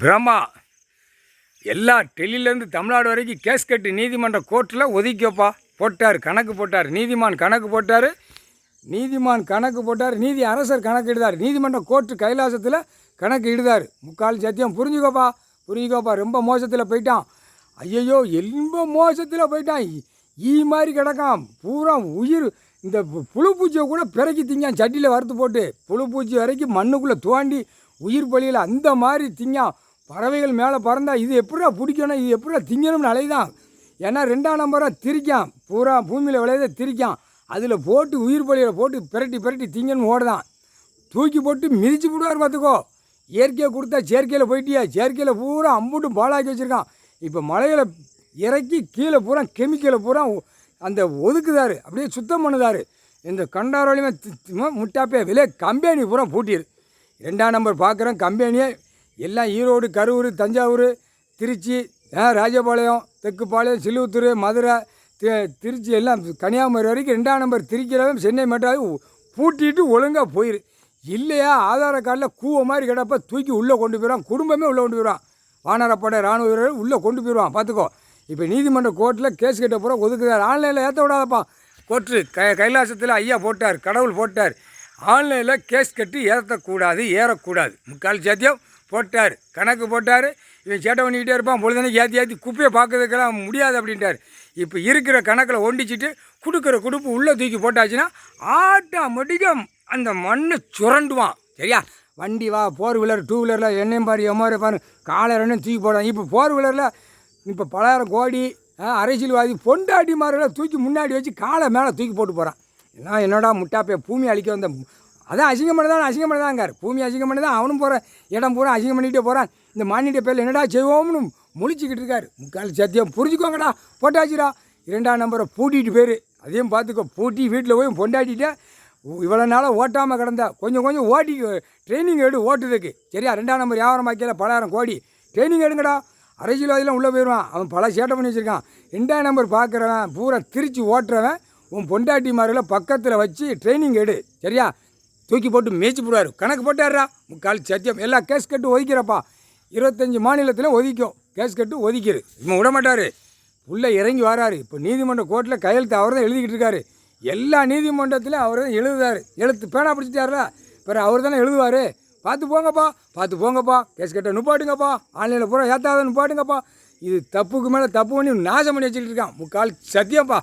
பிரம்மா எல்லா டெல்லியிலேருந்து தமிழ்நாடு வரைக்கும் கேஸ் கட்டு நீதிமன்ற கோர்ட்டில் ஒதுக்கிப்பா போட்டார், கணக்கு போட்டார். நீதிமான் கணக்கு போட்டார், நீதி அரசர் கணக்கு இடுதார், நீதிமன்ற கோர்ட்டு கைலாசத்தில் கணக்கு இடுதார். முக்கால் சத்தியம் புரிஞ்சுக்கோப்பா. ரொம்ப மோசத்தில் போயிட்டான். ஐயையோ, ரொம்ப மோசத்தில் போயிட்டான். ஈ மாதிரி கிடக்கான் பூரா. உயிர் இந்த புழு பூச்சியை கூட பிறக்கி திங்கான். சட்டியில் வறுத்து போட்டு புழு பூச்சி வரைக்கும் மண்ணுக்குள்ளே தோண்டி உயிர் பலியில் அந்த மாதிரி திங்கான். பறவைகள் மேலே பறந்தா இது எப்படா பிடிக்கணும், இது எப்படா திங்கணும்னு அலைதான். ஏன்னா 2ஆம் நம்பராக திரிக்கான், பூரா பூமியில் விளையத திரிக்கான். அதில் போட்டு உயிர் பலியில் போட்டு பிரட்டி திங்கன்னு ஓடுதான். தூக்கி போட்டு மிதிச்சு விடுவார் பார்த்துக்கோ. இயற்கையை கொடுத்தா செயற்கையில் போயிட்டியா, செயற்கையில் பூரா அம்புட்டும் பாலாக்கி வச்சுருக்கான். இப்போ மலையில் இறக்கி கீழே பூரா கெமிக்கலை பூரா அந்த ஒதுக்குதாரு, அப்படியே சுத்தம் பண்ணுதாரு. இந்த கண்டாரோலையுமே முட்டாப்பே விலை கம்பெனி பூரா பூட்டிடு. 2ஆம் நம்பர் பார்க்குறேன் கம்பெனியே எல்லாம் ஈரோடு, கரூர், தஞ்சாவூர், திருச்சி, ராஜபாளையம், தெக்குப்பாளையம், சிலுவத்தூர், மதுரை, திருச்சி எல்லாம் கன்னியாகுமரி வரைக்கும் 2ஆம் நம்பர் திரிக்கிறவன் சென்னை மட்டும் பூட்டிட்டு ஒழுங்காக போயிரு. இல்லையா ஆதார கார்டில் கூவ மாதிரி கிடப்ப தூக்கி உள்ளே கொண்டு போயிடுவான். குடும்பமே உள்ளே கொண்டு போயிடுவான். வானரப்படை இராணுவ வீரர்கள் உள்ளே கொண்டு போயிடுவான் பார்த்துக்கோ. இப்போ நீதிமன்ற கோர்ட்டில் கேஸ் கட்ட பூரா ஒதுக்குதார். ஆன்லைனில் ஏற்ற விடாதப்பா. கோர்ட்டு கைலாசத்தில் ஐயா போட்டார், கடவுள் போட்டார். ஆன்லைனில் கேஸ் கட்டி ஏற்றக்கூடாது, ஏறக்கூடாது. முக்கால் சத்தியம் போட்டார், கணக்கு போட்டார். இவன் சேட்டை பண்ணிக்கிட்டே இருப்பான். பொழுதுனைக்கு ஏற்றி குப்பையை பார்க்கறதுக்கெல்லாம் முடியாது அப்படின்ட்டார். இப்போ இருக்கிற கணக்கில் ஒண்டிச்சிட்டு கொடுக்குற கொடுப்பு உள்ளே தூக்கி போட்டாச்சுன்னா ஆட்டோமேட்டிக்காக அந்த மண்ணை சுரண்டுவான். சரியா? வண்டி வா 4 வீலர் 2 வீலரில் என்னையும் பாரு எம்மாரி பாரு காலை ரெண்டும் தூக்கி போடுவான். இப்போ 4 வீலரில் இப்போ பலாயிரம் கோடி அரசியல்வாதி பொண்டாட்டி மாதிரிலாம் தூக்கி முன்னாடி வச்சு காலை மேலே தூக்கி போட்டு போகிறான். ஏன்னா என்னடா முட்டாப்பே பூமி அழிக்க வந்த அதான் அசிங்கம் பண்ணதாங்கார். பூமி அசிங்கம் பண்ணி தான் அவனும் போகிற இடம் பூரா அசிங்கம் பண்ணிகிட்டே போகிறான். இந்த மானிட்ட பேரில் என்னடா செய்வோம்னு முழிச்சிக்கிட்டு இருக்காரு. முக்கால் சத்தியம் புரிஞ்சுக்கோங்கடா. போட்டாச்சுடா 2ஆம் நம்பரை பூட்டிட்டு போயிரு. அதையும் பார்த்துக்கோ. பூட்டி வீட்டில் போய் பொண்டாட்டிகிட்ட இவ்வளோ நாளாக ஓட்டாமல் கிடந்தா கொஞ்சம் ஓட்டி ட்ரைனிங் எடு ஓட்டுறதுக்கு. சரியா? 2ஆம் நம்பர் வியாபாரம் ஆக்கியில் பலாயிரம் கோடி ட்ரைனிங் எடுங்கடா. அரசியல்வாதிலாம் உள்ளே போயிடுவான். அவன் பல சேட்டை பண்ணி வச்சுருக்கான். 2ஆம் நம்பர் பார்க்குறவன் பூரா திருச்சி ஓட்டுறவன் உன் பொண்டாட்டி மாதிரிலாம் பக்கத்தில் வச்சு ட்ரைனிங் எடு. சரியா? தூக்கி போட்டு மேய்ச்சி போடுவார். கணக்கு போட்டார்றா. முக்கால் சத்தியம் எல்லா கேஸ் கட்டு ஒதுக்கிறப்பா. 25 மாநிலத்தில் ஒதுக்கும் கேஸ் கட்டு ஒதுக்கிடு. இவன் விட மாட்டார். உள்ளே இறங்கி வராரு. இப்போ நீதிமன்ற கோர்ட்டில் கையெழுத்து அவர் தான் எழுதிக்கிட்டு இருக்காரு. எல்லா நீதிமன்றத்திலையும் அவர் தான் எழுதுதார். எழுத்து பேனா பிடிச்சிட்டாரா பிறகு அவர் தானே எழுதுவார். பார்த்து போங்கப்பா. கேஸ் கட்ட நுப்பாட்டுங்கப்பா. ஆன்லைனில் பூரா ஏற்றாத நுப்பாட்டுங்கப்பா. இது தப்புக்கு மேலே தப்பு பண்ணி நாசம் பண்ணி வச்சுக்கிட்டு இருக்கான். முக்கால் சத்தியம்ப்பா.